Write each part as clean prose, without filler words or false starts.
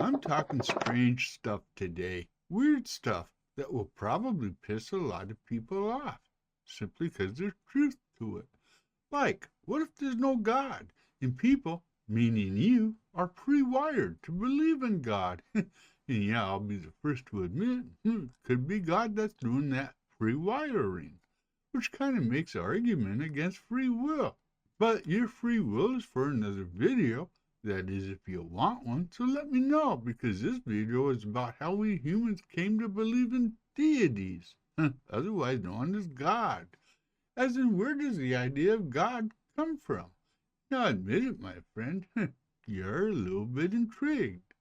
I'm talking strange stuff today. Weird stuff that will probably piss a lot of people off, simply because there's truth to it. Like, what if there's no God? And people, meaning you, are pre-wired to believe in God. And yeah, I'll be the first to admit, could be God that's doing that pre-wiring, which kind of makes an argument against free will. But your free will is for another video. That is, if you want one, so let me know, because this video is about how we humans came to believe in deities, otherwise known as God. As in, where does the idea of God come from? Now, admit it, my friend, you're a little bit intrigued.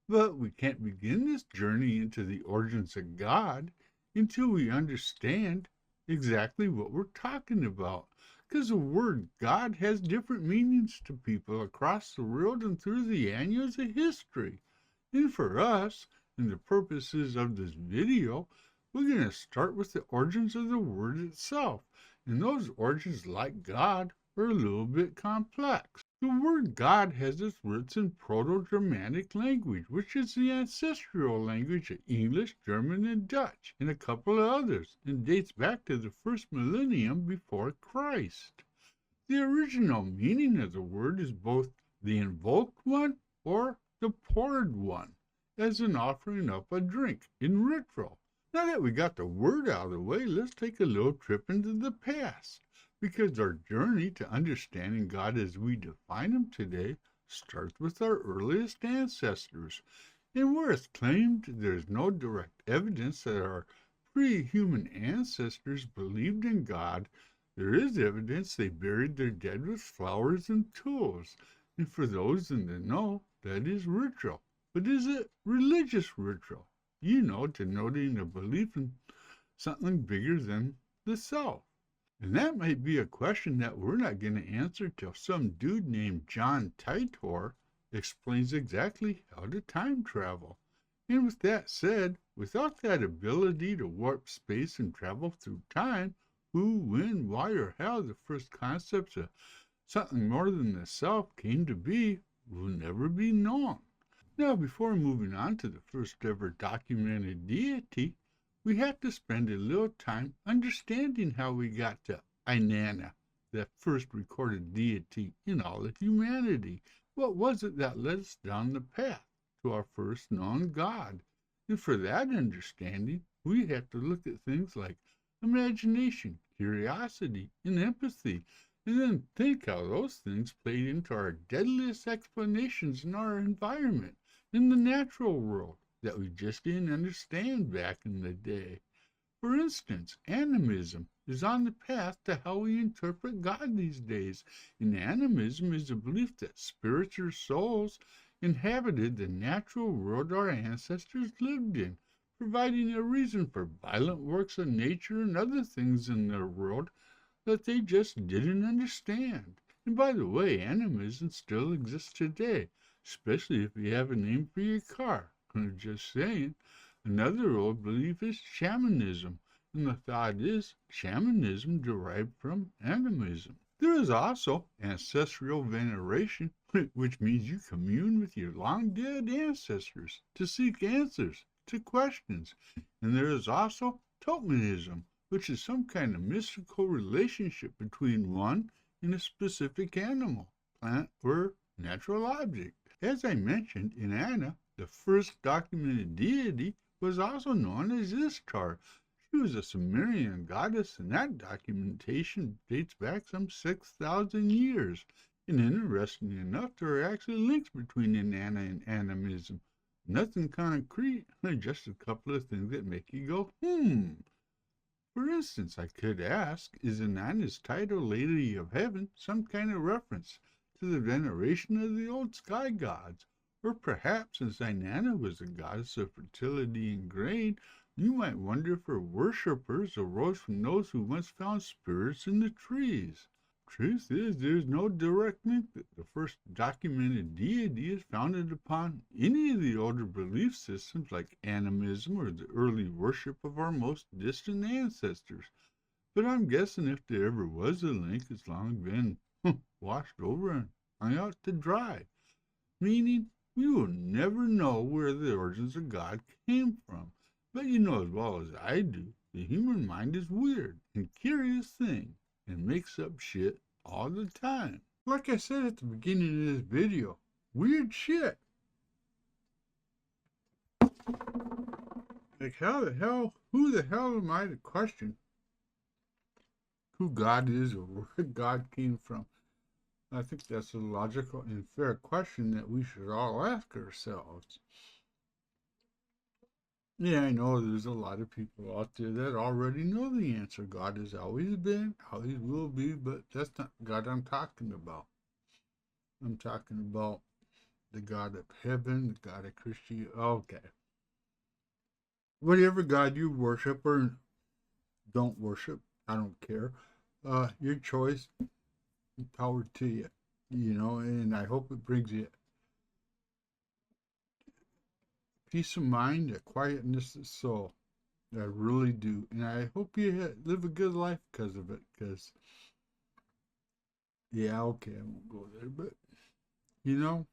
But we can't begin this journey into the origins of God until we understand exactly what we're talking about. Because the word God has different meanings to people across the world and through the annals of history. And for us, and the purposes of this video, we're going to start with the origins of the word itself. And those origins, like God, are a little bit complex. The word God has its roots in Proto-Germanic language, which is the ancestral language of English, German, and Dutch, and a couple of others, and dates back to the first millennium before Christ. The original meaning of the word is both the invoked one or the poured one, as an offering up a drink in ritual. Now that we got the word out of the way, let's take a little trip into the past, because our journey to understanding God as we define him today starts with our earliest ancestors. And where it's claimed there's no direct evidence that our pre-human ancestors believed in God, there is evidence they buried their dead with flowers and tools. And for those in the know, that is ritual. But is it religious ritual? Denoting a belief in something bigger than the self. And that might be a question that we're not going to answer till some dude named John Titor explains exactly how to time travel. And with that said, without that ability to warp space and travel through time, who, when, why, or how the first concepts of something more than the self came to be will never be known. Now, before moving on to the first ever documented deity, we have to spend a little time understanding how we got to Inanna, that first recorded deity in all of humanity. What was it that led us down the path to our first known God? And for that understanding, we have to look at things like imagination, curiosity, and empathy, and then think how those things played into our deadliest explanations in our environment, in the natural world, that we just didn't understand back in the day. For instance, animism is on the path to how we interpret God these days. And animism is a belief that spirits or souls inhabited the natural world our ancestors lived in, providing a reason for violent works of nature and other things in their world that they just didn't understand. And by the way, animism still exists today, especially if you have a name for your car. I'm just saying. Another old belief is shamanism, and the thought is shamanism derived from animism. There is also ancestral veneration, which means you commune with your long-dead ancestors to seek answers to questions. And there is also totemism, which is some kind of mystical relationship between one and a specific animal, plant, or natural object. As I mentioned, in Anna, the first documented deity was also known as Ishtar. She was a Sumerian goddess, and that documentation dates back some 6,000 years. And interestingly enough, there are actually links between Inanna and animism. Nothing concrete, just a couple of things that make you go, For instance, I could ask, is Inanna's title Lady of Heaven some kind of reference to the veneration of the old sky gods? Or perhaps, since Inanna was a goddess of fertility and grain, you might wonder if her worshippers arose from those who once found spirits in the trees. Truth is, there's no direct link that the first documented deity is founded upon any of the older belief systems like animism or the early worship of our most distant ancestors. But I'm guessing if there ever was a link, it's long been washed over and hung out to dry. Meaning, We will never know where the origins of God came from. But you know as well as I do, the human mind is weird and curious thing and makes up shit all the time. Like I said at the beginning of this video, weird shit. Like who the hell am I to question who God is or where God came from? I think that's a logical and fair question that we should all ask ourselves. Yeah, I know there's a lot of people out there that already know the answer. God has always been, always will be, but that's not God I'm talking about. I'm talking about the God of heaven, the God of Christianity. Okay. Whatever God you worship or don't worship, I don't care. Your choice, power to you. You know, and I hope it brings you peace of mind, a quietness of soul. I really do. And I hope you live a good life because of it. Because, yeah, okay, I won't go there. But, you know,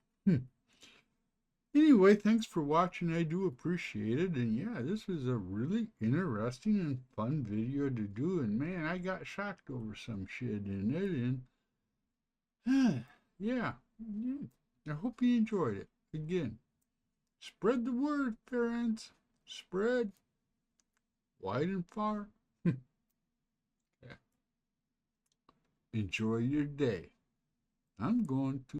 Anyway, thanks for watching. I do appreciate it. And yeah, this was a really interesting and fun video to do. And man, I got shocked over some shit in it. And yeah, I hope you enjoyed it. Again, spread the word, parents. Spread wide and far. Yeah. Enjoy your day. I'm going to